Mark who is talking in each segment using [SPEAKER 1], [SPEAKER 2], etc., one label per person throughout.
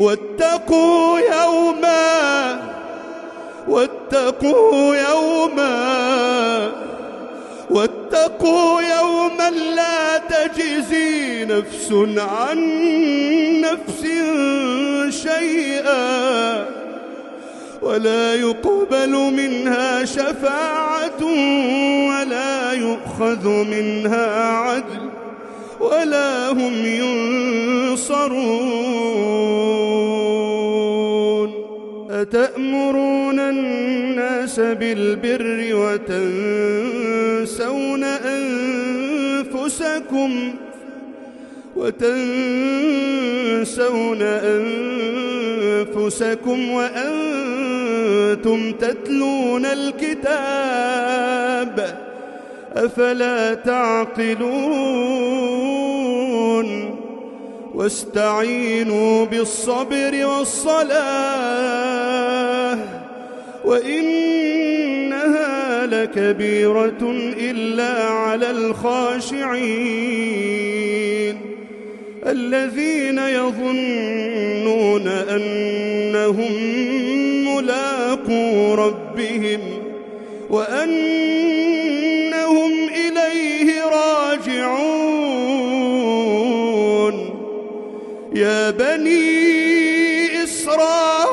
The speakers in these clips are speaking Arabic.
[SPEAKER 1] واتقوا يوما لا تجزي نفس عن نفس شيئا ولا يقبل منها شفاعة ولا يؤخذ منها عدل ولا هم ينصرون. أتأمرون الناس بالبر وتنسون أنفسكم وأنتم تتلون الكتاب أفلا تعقلون. واستعينوا بالصبر والصلاة وإنها لكبيرة إلا على الخاشعين الذين يظنون أنهم ملاقو ربهم وأنهم إليه راجعون. يا بني إسرائيل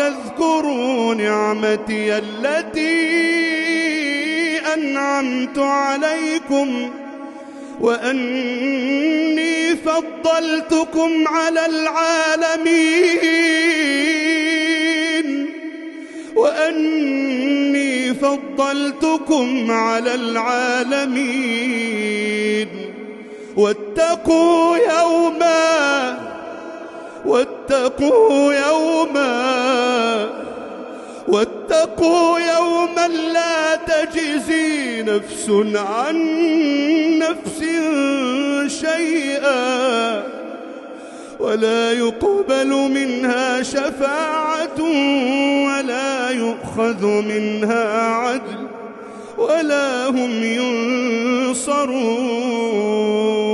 [SPEAKER 1] اذكروا نعمتي التي أنعمت عليكم وأني فضلتكم على العالمين. واتقوا يوما لا تجزي نفس عن نفس شيئا ولا يقبل منها شفاعة ولا يؤخذ منها عدل ولا هم ينصرون.